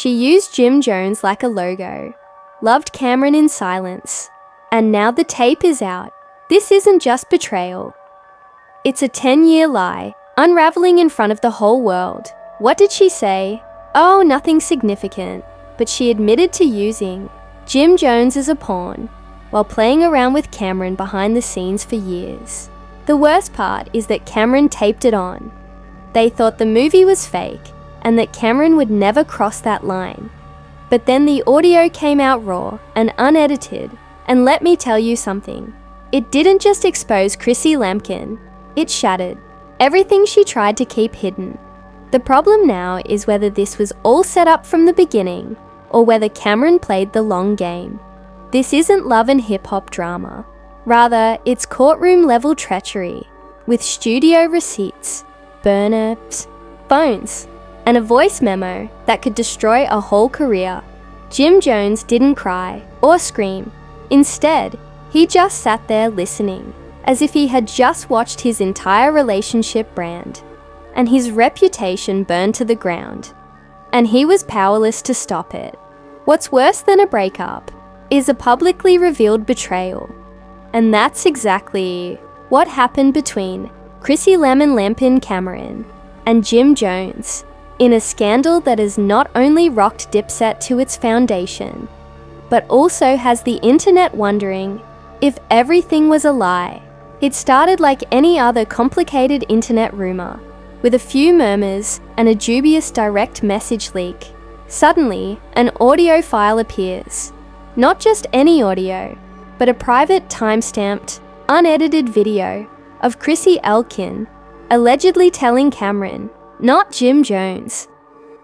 She used Jim Jones like a logo, loved Cameron in silence, and now the tape is out. This isn't just betrayal. It's a 10-year lie, unraveling in front of the whole world. What did she say? Oh, nothing significant, but she admitted to using Jim Jones as a pawn while playing around with Cameron behind the scenes for years. The worst part is that Cameron taped it on. They thought the movie was fake and that Cameron would never cross that line. But then the audio came out raw and unedited, and let me tell you something. It didn't just expose Chrissy Lampkin, it shattered everything she tried to keep hidden. The problem now is whether this was all set up from the beginning or whether Cameron played the long game. This isn't love and hip-hop drama. Rather, it's courtroom-level treachery with studio receipts, burner-ups, phones, and a voice memo that could destroy a whole career. Jim Jones didn't cry or scream. Instead, he just sat there listening, as if he had just watched his entire relationship brand, and his reputation burned to the ground, and he was powerless to stop it. What's worse than a breakup is a publicly revealed betrayal, and that's exactly what happened between Chrissy Lampkin Cameron and Jim Jones, in a scandal that has not only rocked Dipset to its foundation, but also has the internet wondering if everything was a lie. It started like any other complicated internet rumor, with a few murmurs and a dubious direct message leak. Suddenly, an audio file appears. Not just any audio, but a private time-stamped, unedited video of Chrissy Lampkin allegedly telling Cameron, not Jim Jones,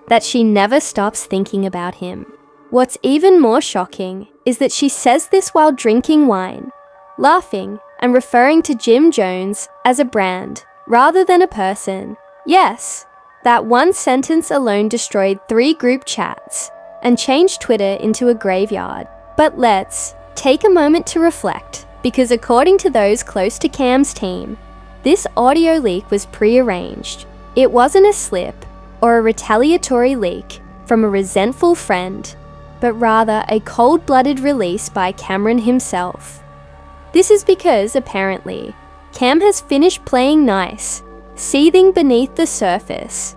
that she never stops thinking about him. What's even more shocking is that she says this while drinking wine, laughing and referring to Jim Jones as a brand rather than a person. Yes, that one sentence alone destroyed 3 group chats and changed Twitter into a graveyard. But let's take a moment to reflect, because according to those close to Cam's team, this audio leak was prearranged. It wasn't a slip or a retaliatory leak from a resentful friend, but rather a cold-blooded release by Cameron himself. This is because, apparently, Cam has finished playing nice, seething beneath the surface.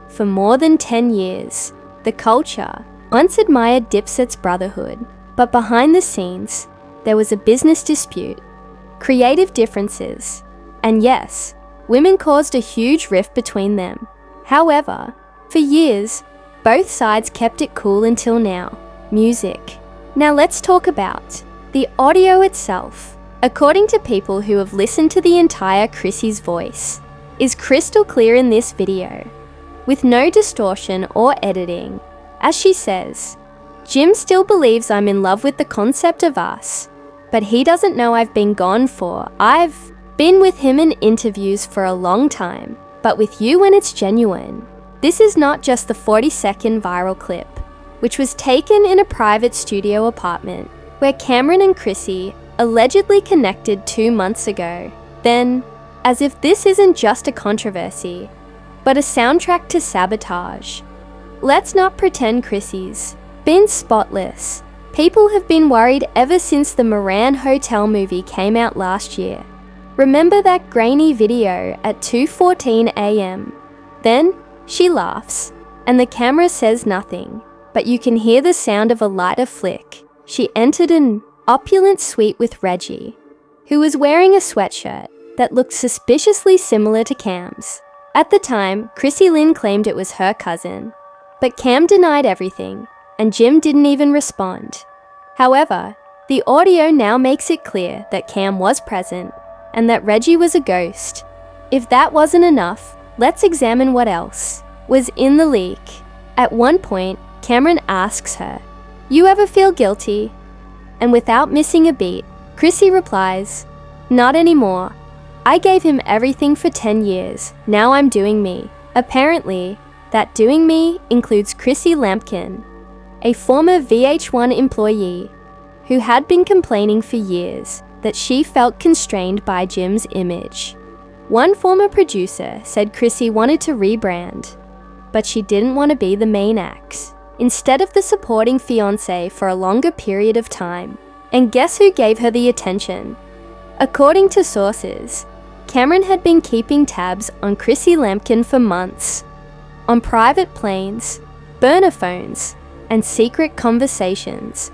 For more than 10 years, the culture once admired Dipset's brotherhood, but behind the scenes, there was a business dispute, creative differences, and yes, women caused a huge rift between them. However, for years, both sides kept it cool until now. Music. Now let's talk about the audio itself. According to people who have listened to the entire Chrissy's voice, is crystal clear in this video, with no distortion or editing. As she says, Jim still believes I'm in love with the concept of us, but he doesn't know I've been gone for. I've been with him in interviews for a long time, but with you when it's genuine. This is not just the 40-second viral clip, which was taken in a private studio apartment where Cameron and Chrissy allegedly connected 2 months ago. Then, as if this isn't just a controversy, but a soundtrack to sabotage. Let's not pretend Chrissy's been spotless. People have been worried ever since the Moran Hotel movie came out last year. Remember that grainy video at 2:14 a.m? Then, she laughs, and the camera says nothing, but you can hear the sound of a lighter flick. She entered an opulent suite with Reggie, who was wearing a sweatshirt that looked suspiciously similar to Cam's. At the time, Chrissy Lynn claimed it was her cousin, but Cam denied everything, and Jim didn't even respond. However, the audio now makes it clear that Cam was present, and that Reggie was a ghost. If that wasn't enough, let's examine what else was in the leak. At one point, Cameron asks her, "You ever feel guilty?" And without missing a beat, Chrissy replies, "Not anymore. I gave him everything for 10 years. Now I'm doing me." Apparently, that doing me includes Chrissy Lampkin, a former VH1 employee who had been complaining for years that she felt constrained by Jim's image. One former producer said Chrissy wanted to rebrand, but she didn't want to be the main act. instead of the supporting fiancé for a longer period of time. And guess who gave her the attention? According to sources, Cameron had been keeping tabs on Chrissy Lampkin for months, on private planes, burner phones, and secret conversations.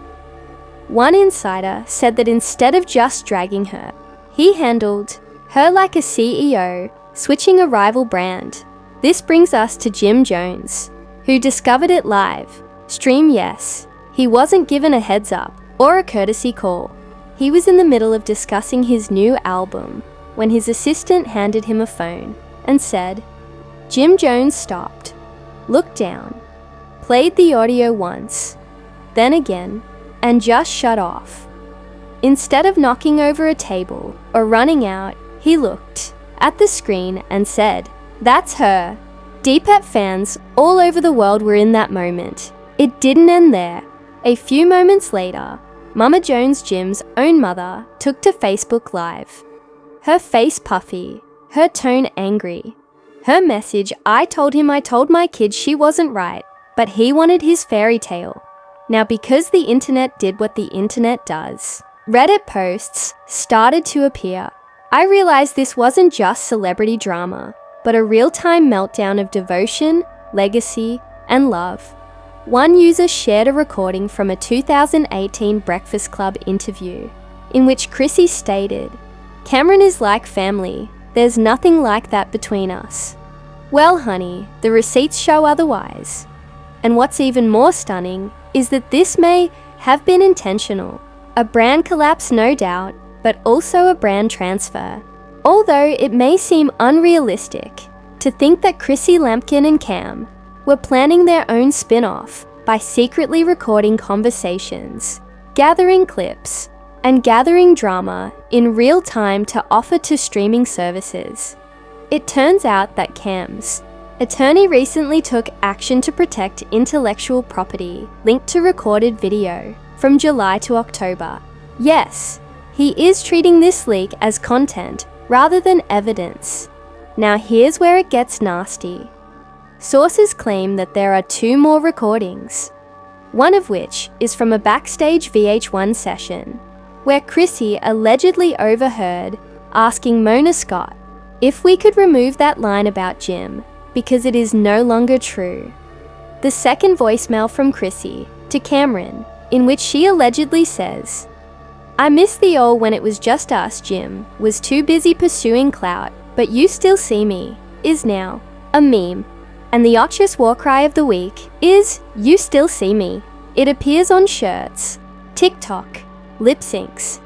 One insider said that instead of just dragging her, he handled her like a CEO, switching a rival brand. This brings us to Jim Jones, who discovered it live. Stream yes. He wasn't given a heads up or a courtesy call. He was in the middle of discussing his new album when his assistant handed him a phone and said, Jim Jones stopped, looked down, played the audio once, then again, and just shut off. Instead of knocking over a table or running out, he looked at the screen and said, "That's her." Deepet fans all over the world were in that moment. It didn't end there. A few moments later, Mama Jones, Jim's own mother, took to Facebook Live. Her face puffy, her tone angry. Her message, I told my kids she wasn't right, but he wanted his fairy tale. Now because the internet did what the internet does, Reddit posts started to appear. I realized this wasn't just celebrity drama, but a real-time meltdown of devotion, legacy, and love. One user shared a recording from a 2018 Breakfast Club interview, in which Chrissy stated, "Cameron is like family. There's nothing like that between us." Well, honey, the receipts show otherwise. And what's even more stunning is that this may have been intentional. A brand collapse, no doubt, but also a brand transfer. Although it may seem unrealistic to think that Chrissy Lampkin and Cam were planning their own spin-off by secretly recording conversations, gathering clips, and gathering drama in real time to offer to streaming services. It turns out that Cam's attorney recently took action to protect intellectual property linked to recorded video from July to October. Yes, he is treating this leak as content rather than evidence. Now here's where it gets nasty. Sources claim that there are 2 more recordings, one of which is from a backstage VH1 session, where Chrissy allegedly overheard asking Mona Scott if we could remove that line about Jim because it is no longer true. The second voicemail from Chrissy to Cameron, in which she allegedly says, "I miss the old when it was just us, Jim was too busy pursuing clout, but you still see me," is now a meme. And the Oxus war cry of the week is, "You still see me." It appears on shirts, TikTok, lip syncs,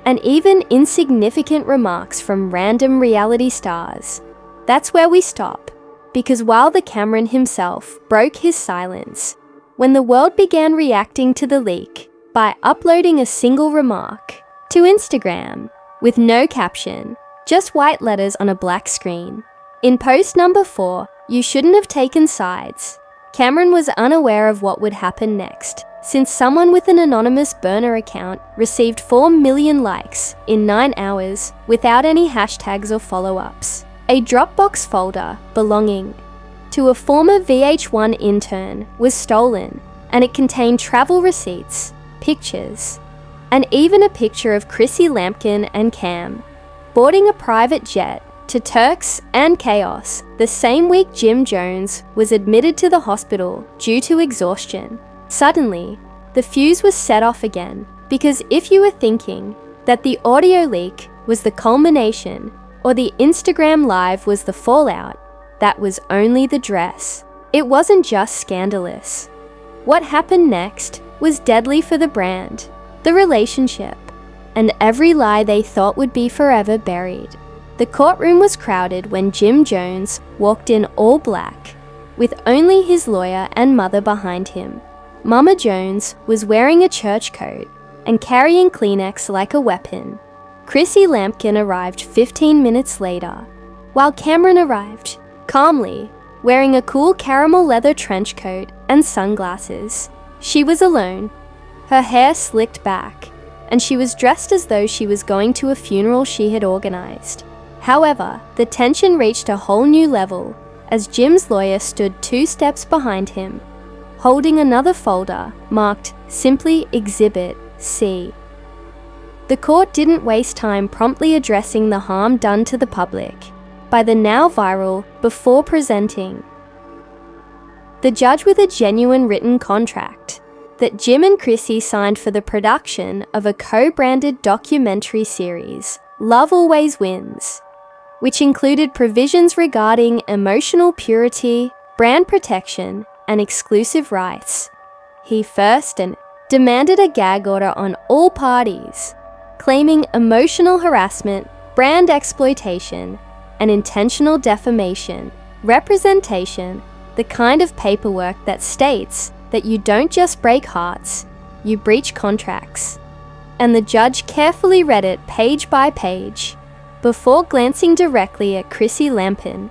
and even insignificant remarks from random reality stars. That's where we stop, because while the Cameron himself broke his silence, when the world began reacting to the leak by uploading a single remark to Instagram with no caption, just white letters on a black screen. In post number 4, "You shouldn't have taken sides," Cameron was unaware of what would happen next, since someone with an anonymous burner account received 4 million likes in 9 hours without any hashtags or follow-ups. A Dropbox folder belonging to a former VH1 intern was stolen, and it contained travel receipts, pictures, and even a picture of Chrissy Lampkin and Cam boarding a private jet to Turks and Chaos the same week Jim Jones was admitted to the hospital due to exhaustion. Suddenly, the fuse was set off again, because if you were thinking that the audio leak was the culmination or the Instagram live was the fallout, that was only the dress. It wasn't just scandalous. What happened next was deadly for the brand, the relationship, and every lie they thought would be forever buried. The courtroom was crowded when Jim Jones walked in all black, with only his lawyer and mother behind him. Mama Jones was wearing a church coat and carrying Kleenex like a weapon. Chrissy Lampkin arrived 15 minutes later, while Cameron arrived, calmly, wearing a cool caramel leather trench coat and sunglasses. She was alone, her hair slicked back, and she was dressed as though she was going to a funeral she had organized. However, the tension reached a whole new level as Jim's lawyer stood 2 steps behind him, holding another folder marked simply Exhibit C. The court didn't waste time promptly addressing the harm done to the public by the now viral Before Presenting. The judge with a genuine written contract that Jim and Chrissy signed for the production of a co-branded documentary series, Love Always Wins, which included provisions regarding emotional purity, brand protection, and exclusive rights. He first and demanded a gag order on all parties, claiming emotional harassment, brand exploitation, and intentional defamation, representation, the kind of paperwork that states that you don't just break hearts, you breach contracts. And the judge carefully read it page by page before glancing directly at Chrissy Lampin,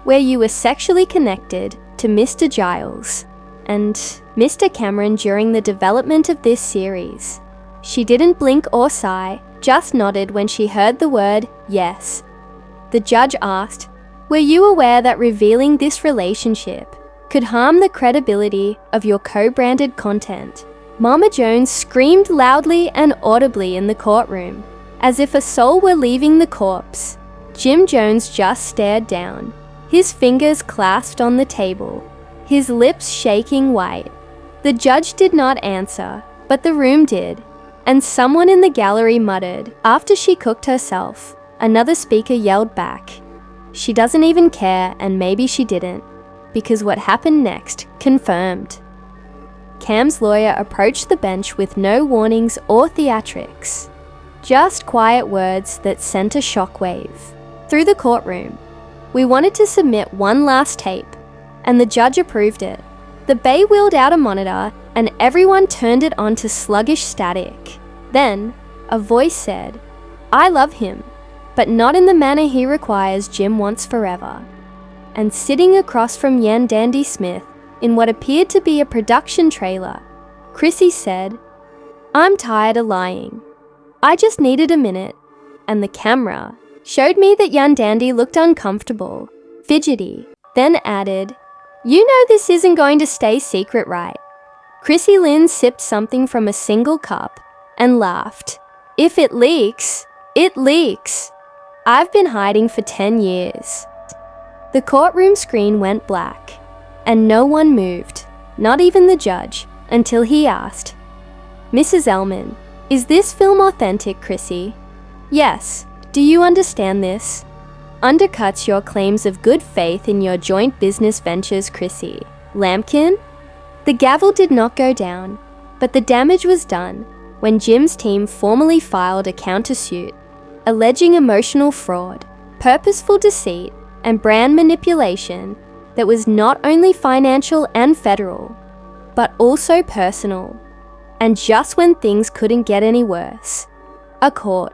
where you were sexually connected to Mr. Giles and Mr. Cameron during the development of this series. She didn't blink or sigh, just nodded when she heard the word yes. The judge asked, "Were you aware that revealing this relationship could harm the credibility of your co-branded content?" Mama Jones screamed loudly and audibly in the courtroom, as if a soul were leaving the corpse. Jim Jones just stared down, his fingers clasped on the table, his lips shaking white. The judge did not answer, but the room did, and someone in the gallery muttered, "After she cooked herself." Another speaker yelled back, "She doesn't even care, and maybe she didn't," because what happened next confirmed. Cam's lawyer approached the bench with no warnings or theatrics, just quiet words that sent a shockwave through the courtroom. "We wanted to submit one last tape, and the judge approved it." The bay wheeled out a monitor, and everyone turned it on to sluggish static. Then, a voice said, "I love him, but not in the manner he requires. Jim wants forever." And sitting across from Yan Dandy Smith, in what appeared to be a production trailer, Chrissy said, "I'm tired of lying. I just needed a minute." And the camera showed me that Yan Dandy looked uncomfortable, fidgety, then added, "You know this isn't going to stay secret, right?" Chrissy Lynn sipped something from a single cup and laughed. "If it leaks, it leaks. I've been hiding for 10 years. The courtroom screen went black, and no one moved, not even the judge, until he asked, "Mrs. Ellman, is this film authentic, Chrissy?" "Yes. Do you understand this? Undercuts your claims of good faith in your joint business ventures, Chrissy Lampkin?" The gavel did not go down, but the damage was done when Jim's team formally filed a countersuit, alleging emotional fraud, purposeful deceit, and brand manipulation that was not only financial and federal, but also personal. And just when things couldn't get any worse, a court.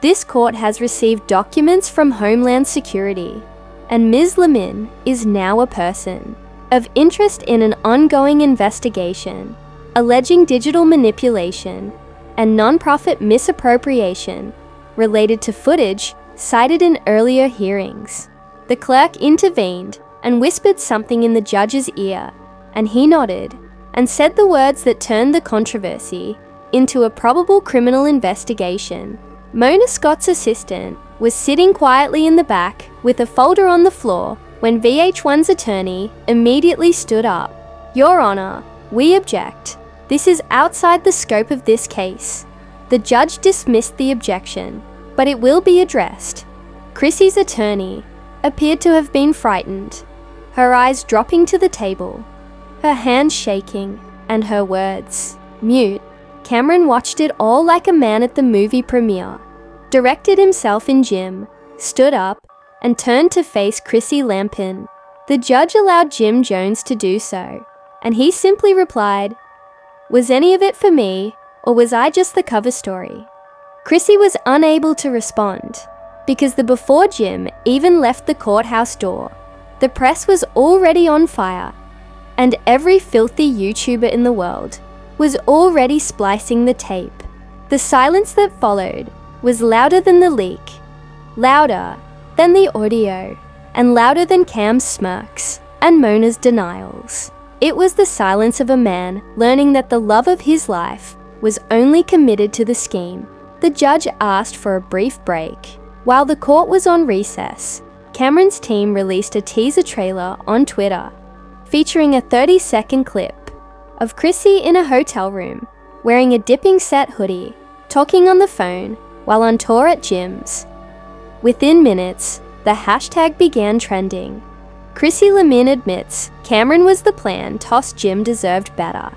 This court has received documents from Homeland Security, and Ms. Lamin is now a person of interest in an ongoing investigation alleging digital manipulation and nonprofit misappropriation related to footage cited in earlier hearings. The clerk intervened and whispered something in the judge's ear, and he nodded and said the words that turned the controversy into a probable criminal investigation. Mona Scott's assistant was sitting quietly in the back with a folder on the floor when VH1's attorney immediately stood up. "Your Honor, we object. This is outside the scope of this case." The judge dismissed the objection, but it will be addressed. Chrissy's attorney appeared to have been frightened, her eyes dropping to the table, her hands shaking, and her words mute. Cameron watched it all like a man at the movie premiere, directed himself in Jim, stood up, and turned to face Chrissy Lampin. The judge allowed Jim Jones to do so, and he simply replied, "Was any of it for me, or was I just the cover story?" Chrissy was unable to respond, because before Jim even left the courthouse door, the press was already on fire, and every filthy YouTuber in the world was already splicing the tape. The silence that followed was louder than the leak, louder than the audio, and louder than Cam's smirks and Mona's denials. It was the silence of a man learning that the love of his life was only committed to the scheme. The judge asked for a brief break. While the court was on recess, Cameron's team released a teaser trailer on Twitter, featuring a 30-second clip of Chrissy in a hotel room, wearing a dipping set hoodie, talking on the phone while on tour at gyms. Within minutes, the hashtag began trending. Chrissy Lemon admits Cameron was the plan, tossed Jim deserved better.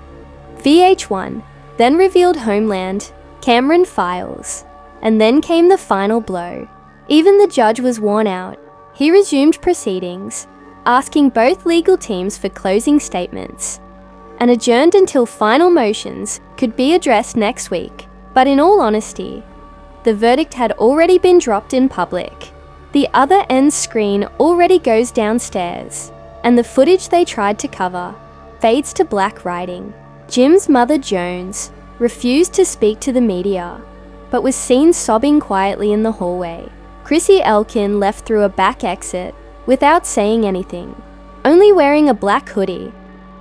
VH1 then revealed Homeland, Cameron Files, and then came the final blow. Even the judge was worn out. He resumed proceedings, asking both legal teams for closing statements, and adjourned until final motions could be addressed next week. But in all honesty, the verdict had already been dropped in public. The other end's screen already goes downstairs, and the footage they tried to cover fades to black writing. Jim's mother, Jones, refused to speak to the media, but was seen sobbing quietly in the hallway. Chrissy Elkin left through a back exit without saying anything, only wearing a black hoodie,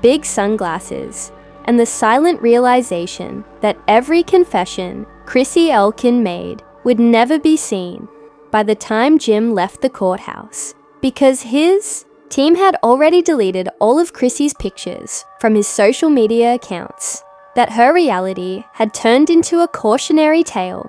big sunglasses, and the silent realization that every confession Chrissy Elkin made would never be seen by the time Jim left the courthouse, because his team had already deleted all of Chrissy's pictures from his social media accounts, that her reality had turned into a cautionary tale.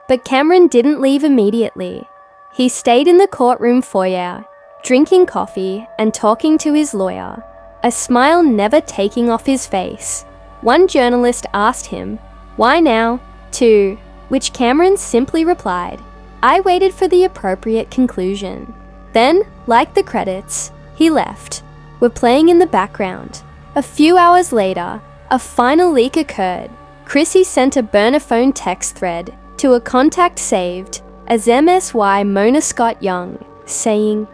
But Cameron didn't leave immediately. He stayed in the courtroom foyer, drinking coffee and talking to his lawyer, a smile never taking off his face. One journalist asked him, "Why now?" to which Cameron simply replied, "I waited for the appropriate conclusion." Then, like the credits, he left. We're playing in the background. A few hours later, a final leak occurred. Chrissy sent a burner phone text thread to a contact saved as MSY Mona Scott Young, saying,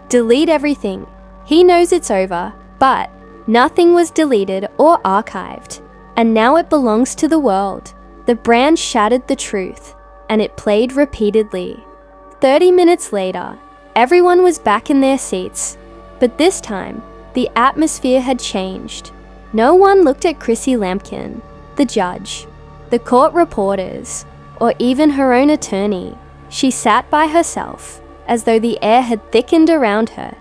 "Delete everything. He knows it's over," but nothing was deleted or archived, and now it belongs to the world. The brand shattered the truth, and it played repeatedly. 30 minutes later, everyone was back in their seats, but this time, the atmosphere had changed. No one looked at Chrissy Lampkin, the judge, the court reporters, or even her own attorney. She sat by herself, as though the air had thickened around her,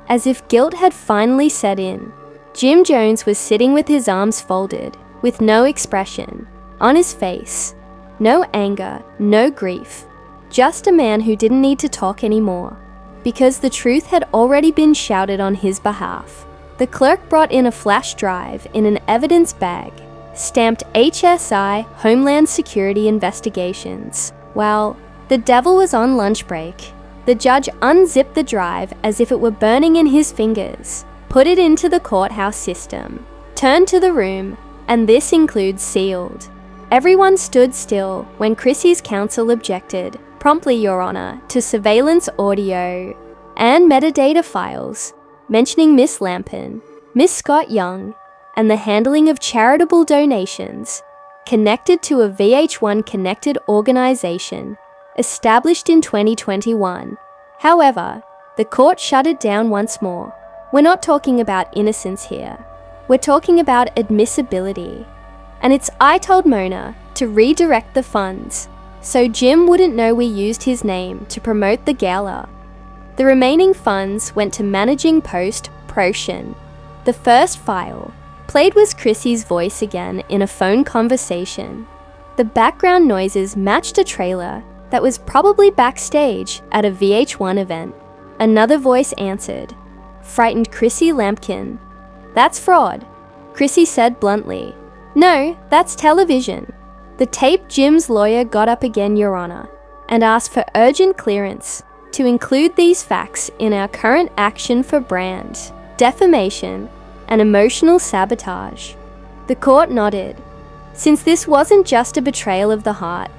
as if guilt had finally set in. Jim Jones was sitting with his arms folded, with no expression on his face, no anger, no grief, just a man who didn't need to talk anymore, because the truth had already been shouted on his behalf. The clerk brought in a flash drive in an evidence bag, stamped HSI Homeland Security Investigations. While the devil was on lunch break, the judge unzipped the drive as if it were burning in his fingers, put it into the courthouse system, turned to the room, and this includes sealed. Everyone stood still when Chrissy's counsel objected, promptly, Your Honor, to surveillance audio and metadata files mentioning Miss Lampin, Miss Scott Young, and the handling of charitable donations connected to a VH1 connected organization established in 2021. However, the court shut it down once more. We're not talking about innocence here. We're talking about admissibility. And it's I told Mona to redirect the funds so Jim wouldn't know we used his name to promote the gala. The remaining funds went to managing post Proshin. The first file played was Chrissy's voice again in a phone conversation. The background noises matched a trailer that was probably backstage at a VH1 event. Another voice answered, frightened Chrissy Lampkin. "That's fraud," Chrissy said bluntly. "No, that's television." The tape Jim's lawyer got up again, Your Honor, and asked for urgent clearance to include these facts in our current action for brand defamation and emotional sabotage. The court nodded. Since this wasn't just a betrayal of the heart,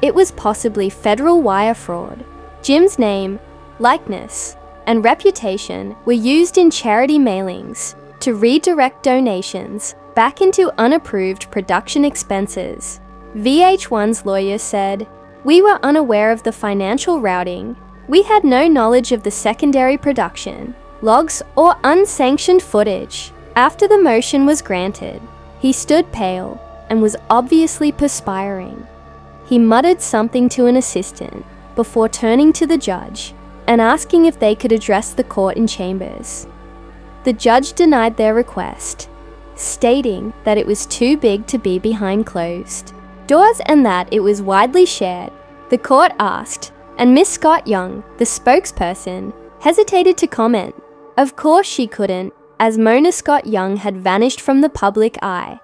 it was possibly federal wire fraud. Jim's name, likeness, and reputation were used in charity mailings to redirect donations back into unapproved production expenses. VH1's lawyer said, "We were unaware of the financial routing. We had no knowledge of the secondary production, logs, or unsanctioned footage." After the motion was granted, he stood pale and was obviously perspiring. He muttered something to an assistant before turning to the judge and asking if they could address the court in chambers. The judge denied their request, stating that it was too big to be behind closed doors and that it was widely shared. The court asked, and Miss Scott Young, the spokesperson, hesitated to comment. Of course she couldn't, as Mona Scott Young had vanished from the public eye,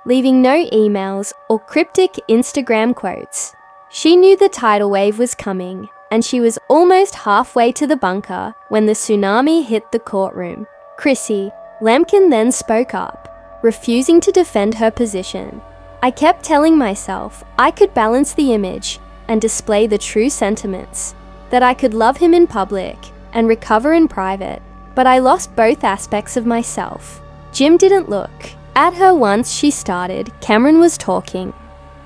leaving no emails or cryptic Instagram quotes. She knew the tidal wave was coming, and she was almost halfway to the bunker when the tsunami hit the courtroom. Chrissy Lampkin then spoke up, refusing to defend her position. I kept telling myself I could balance the image and display the true sentiments, that I could love him in public and recover in private, but I lost both aspects of myself. Jim didn't look at her once she started. Cameron was talking.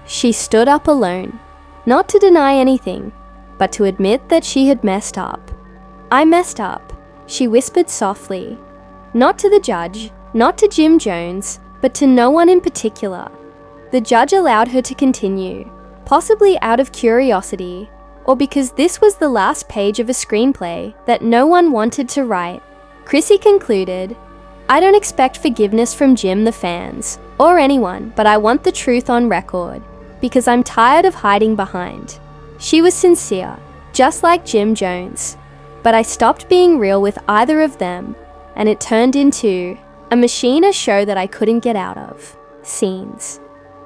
She stood up alone, not to deny anything, but to admit that she had messed up. I messed up, she whispered softly. Not to the judge, not to Jim Jones, but to no one in particular. The judge allowed her to continue, possibly out of curiosity, or because this was the last page of a screenplay that no one wanted to write. Chrissy concluded, I don't expect forgiveness from Jim, the fans, or anyone, but I want the truth on record, because I'm tired of hiding behind. She was sincere, just like Jim Jones, but I stopped being real with either of them, and it turned into a machine, a show that I couldn't get out of. Scenes.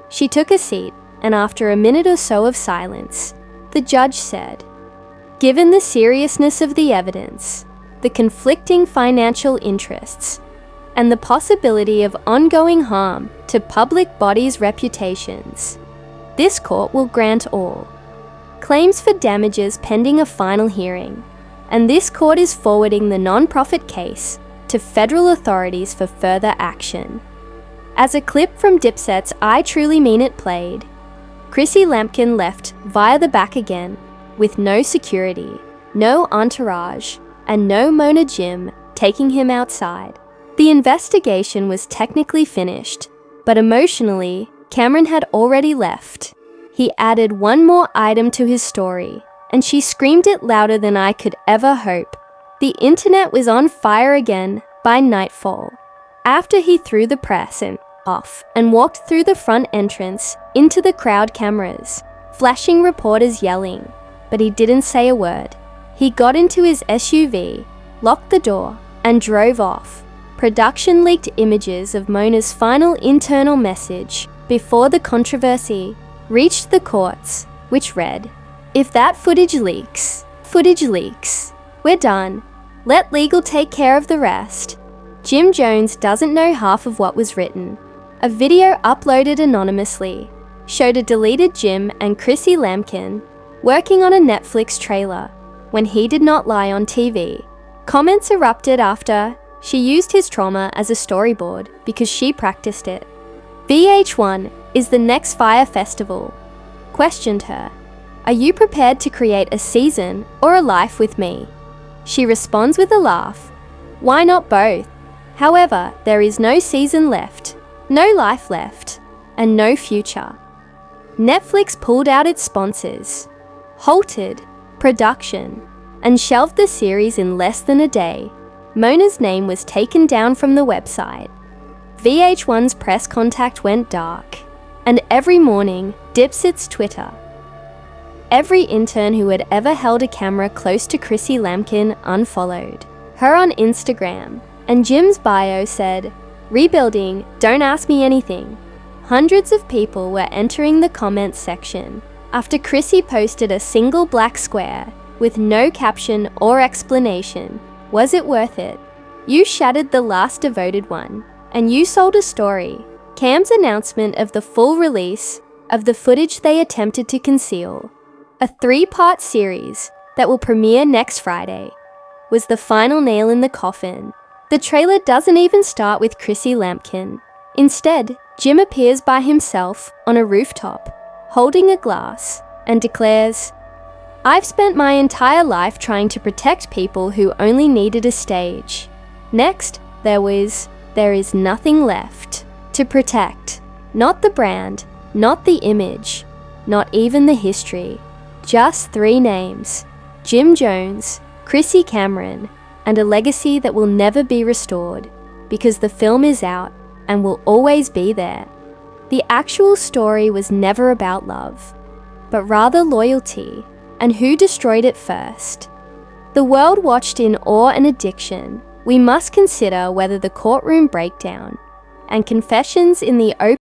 She took a seat, and after a minute or so of silence, the judge said, given the seriousness of the evidence, the conflicting financial interests, and the possibility of ongoing harm to public bodies' reputations, this court will grant all claims for damages pending a final hearing, and this court is forwarding the non-profit case to federal authorities for further action. As a clip from Dipset's I Truly Mean It played, Chrissy Lampkin left via the back again, with no security, no entourage, and no Mona Jim taking him outside. The investigation was technically finished, but emotionally, Cameron had already left. He added one more item to his story, and she screamed it louder than I could ever hope. The internet was on fire again by nightfall. After he threw the press off and walked through the front entrance into the crowd cameras, flashing reporters yelling, but he didn't say a word. He got into his SUV, locked the door, and drove off. Production leaked images of Mona's final internal message before the controversy reached the courts, which read, if that footage leaks, we're done. Let legal take care of the rest. Jim Jones doesn't know half of what was written. A video uploaded anonymously showed a deleted Jim and Chrissy Lampkin working on a Netflix trailer when he did not lie on TV. Comments erupted after she used his trauma as a storyboard because she practiced it. VH1 is the next Fire Festival. Questioned her, are you prepared to create a season or a life with me? She responds with a laugh, why not both? However, there is no season left, no life left, and no future. Netflix pulled out its sponsors, halted production, and shelved the series in less than a day. Mona's name was taken down from the website. VH1's press contact went dark, and every morning, Dipset's Twitter. Every intern who had ever held a camera close to Chrissy Lampkin unfollowed her on Instagram, and Jim's bio said, rebuilding, don't ask me anything. Hundreds of people were entering the comments section after Chrissy posted a single black square with no caption or explanation. Was it worth it? You shattered the last devoted one, and you sold a story. Cam's announcement of the full release of the footage they attempted to conceal, a 3-part series that will premiere next Friday, was the final nail in the coffin. The trailer doesn't even start with Chrissy Lampkin. Instead, Jim appears by himself on a rooftop, holding a glass, and declares, I've spent my entire life trying to protect people who only needed a stage. Next, there was there is nothing left to protect. Not the brand, not the image, not even the history. Just 3 names: Jim Jones, Chrissy Cameron, and a legacy that will never be restored because the film is out and will always be there. The actual story was never about love, but rather loyalty and who destroyed it first. The world watched in awe and addiction. We must consider whether the courtroom breakdown and confessions in the open